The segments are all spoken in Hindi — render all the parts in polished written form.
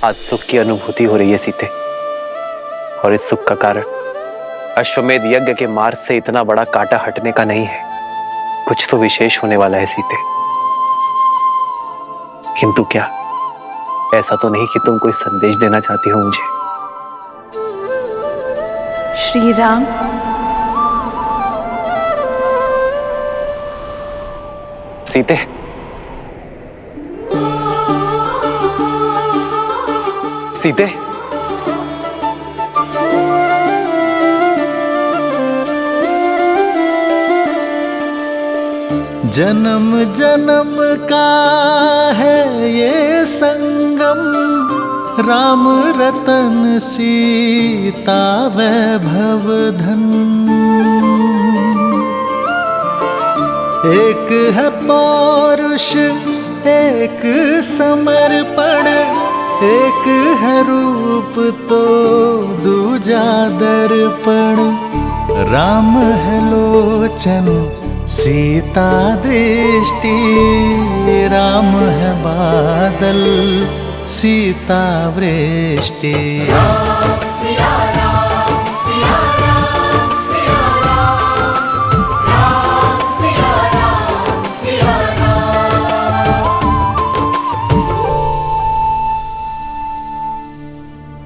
आज सुख की अनुभूति हो रही है सीते, और इस सुख का कारण अश्वमेध यज्ञ के मार्ग से इतना बड़ा कांटा हटने का नहीं है। कुछ तो विशेष होने वाला है सीते। किंतु क्या ऐसा तो नहीं कि तुम कोई संदेश देना चाहती हो मुझे? श्री राम, सीते, सीते, जन्म जन्म का है ये संगम, राम रतन सीता वैभव धन। एक है पौरुष एक समर्पण, एक है रूप तो दूजा दर्पण। राम है लोचन सीता दृष्टि, राम है बादल सीता वृष्टि।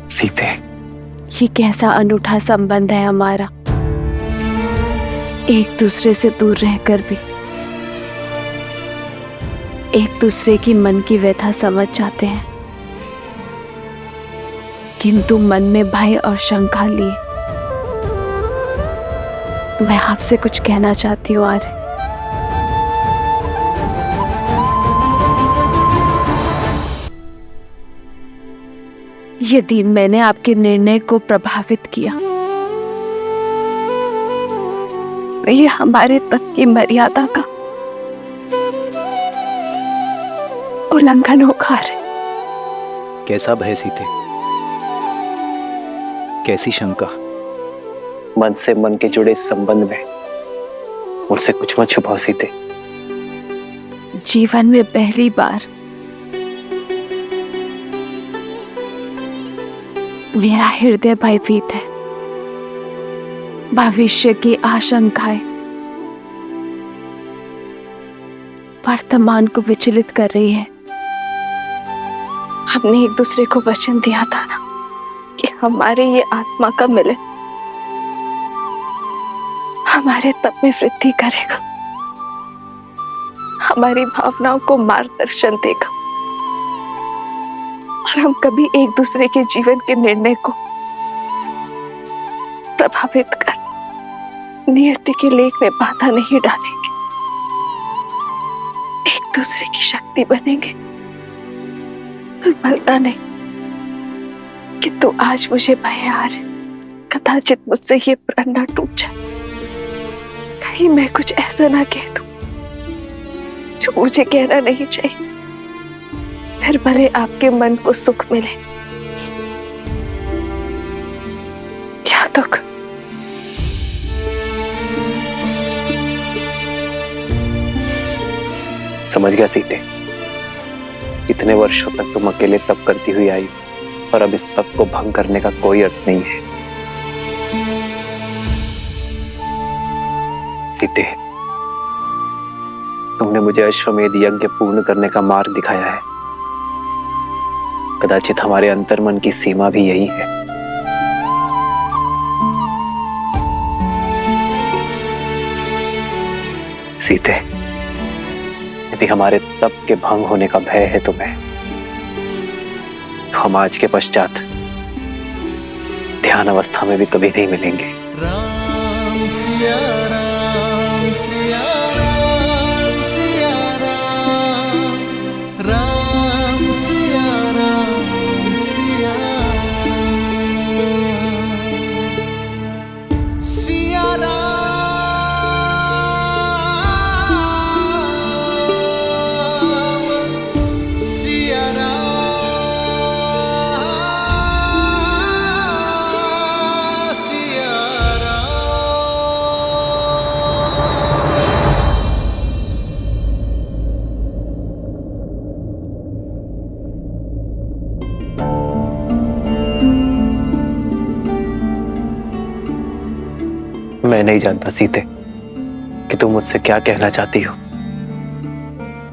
सीते, ये कैसा अनूठा संबंध है हमारा, एक दूसरे से दूर रहकर भी एक दूसरे की मन की व्यथा समझ जाते हैं, किंतु मन में भय और शंका लिए मैं आपसे कुछ कहना चाहती हूँ आर्य। यदि मैंने आपके निर्णय को प्रभावित किया तो ये हमारे तक की मर्यादा का उल्लंघन होगा। कैसा भय सीते, कैसी शंका? मन से मन के जुड़े इस संबंध में मुझसे कुछ मत छुपाओ सीते। जीवन में पहली बार मेरा हृदय भयभीत है। भविष्य की आशंकाएं वर्तमान को विचलित कर रही है। हमने एक दूसरे को वचन दिया था ना कि हमारे ये आत्मा का मिलन हमारे तप में वृद्धि करेगा, हमारी भावनाओं को मार्गदर्शन देगा, और हम कभी एक दूसरे के जीवन के निर्णय को प्रभावित कर नियति के लेख में बाधा नहीं डालेंगे, एक दूसरे की शक्ति बनेंगे, दुर्बलता नहीं। किंतु आज मुझे भय आ रहा, कदाचित मुझसे ये प्रण न टूट जाए, कहीं मैं कुछ ऐसा ना कह दूं जो मुझे कहना नहीं चाहिए, फिर भले आपके मन को सुख मिले क्या दुख। समझ गया सीते, इतने वर्षों तक तुम अकेले तप करती हुई आई और अब इस तप को भंग करने का कोई अर्थ नहीं है। सीते, तुमने मुझे अश्वमेध यज्ञ पूर्ण करने का मार्ग दिखाया है। कदाचित हमारे अंतर्मन की सीमा भी यही है। सीते, यदि हमारे तप के भंग होने का भय है तुम्हें, तो हम आज के पश्चात ध्यान अवस्था में भी कभी नहीं मिलेंगे। राम सिया राम सिया राम सिया राम, राम सिया राम सिया राम, सिया राम सिया राम सिया राम। मैं नहीं जानता सीते कि तुम मुझसे क्या कहना चाहती हो,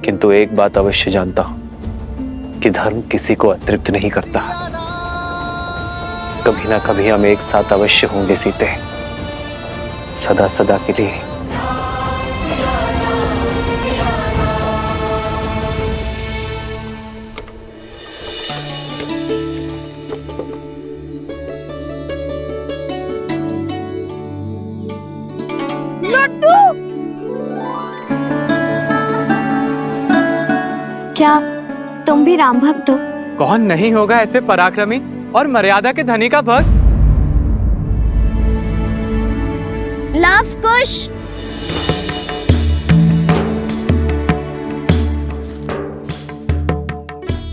किंतु एक बात अवश्य जानता हूं कि धर्म किसी को अतृप्त नहीं करता। कभी ना कभी हम एक साथ अवश्य होंगे सीते, सदा सदा के लिए। क्या तुम भी राम भक्त हो? कौन नहीं होगा ऐसे पराक्रमी और मर्यादा के धनी का भक्त। लव कुश।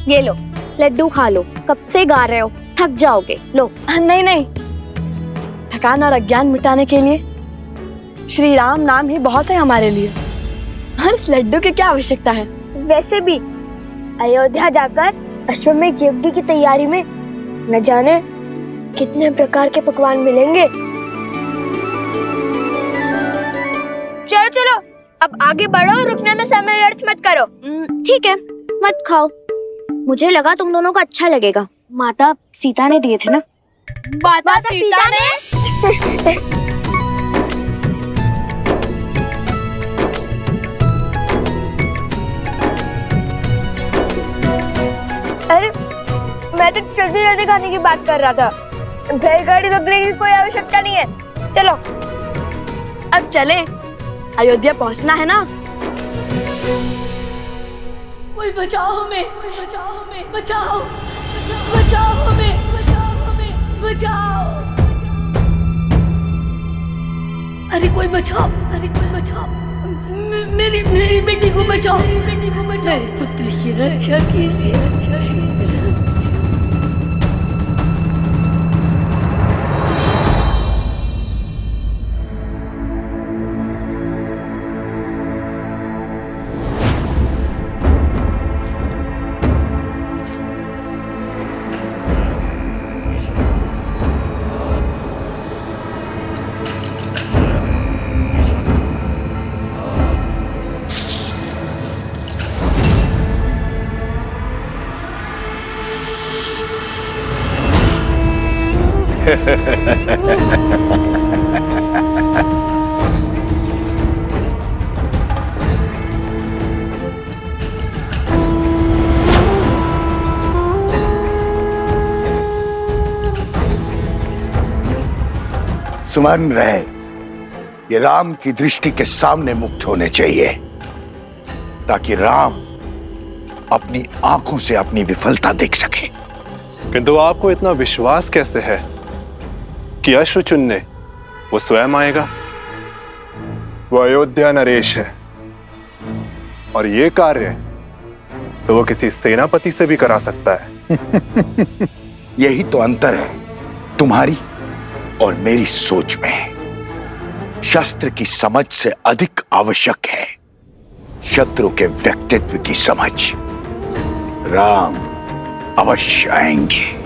ये लो लड्डू खा लो, कब से गा रहे हो, थक जाओगे। लो। नहीं नहीं, थकान और अज्ञान मिटाने के लिए श्री राम नाम ही बहुत है हमारे लिए। और इस लड्डू की क्या आवश्यकता है? वैसे भी अयोध्या जाकर अश्वमेध यज्ञ की तैयारी में न जाने कितने प्रकार के पकवान मिलेंगे। चलो चलो अब आगे बढ़ो, रुकने में समय व्यर्थ मत करो। ठीक है, मत खाओ। मुझे लगा तुम दोनों को अच्छा लगेगा। माता सीता ने दिए थे ना। माता सीता ने? अरे मैं तो जल्दी जल्दी खाने की बात कर रहा था। बैलगाड़ी रोकने की कोई आवश्यकता नहीं है। चलो अब चले, अयोध्या पहुंचना है ना। कोई बचाओ हमें, बचाओ हमें, बचाओ, बचाओ हमें, बचाओ हमें, बचाओ। अरे कोई बचाओ, अरे कोई बचाओ, मेरी बेटी को बचाओ, मेरी बेटी को बचाओ, मेरी पुत्री की रक्षा कीजिए, रक्षा कीजिए। स्मरण रहे, ये राम की दृष्टि के सामने मुक्त होने चाहिए, ताकि राम अपनी आंखों से अपनी विफलता देख सके। किंतु आपको इतना विश्वास कैसे है कि अश्रु चुनने वो स्वयं आएगा? वो अयोध्या नरेश है और ये कार्य तो वो किसी सेनापति से भी करा सकता है। यही तो अंतर है तुम्हारी और मेरी सोच में। शस्त्र की समझ से अधिक आवश्यक है शत्रु के व्यक्तित्व की समझ। राम अवश्य आएंगे।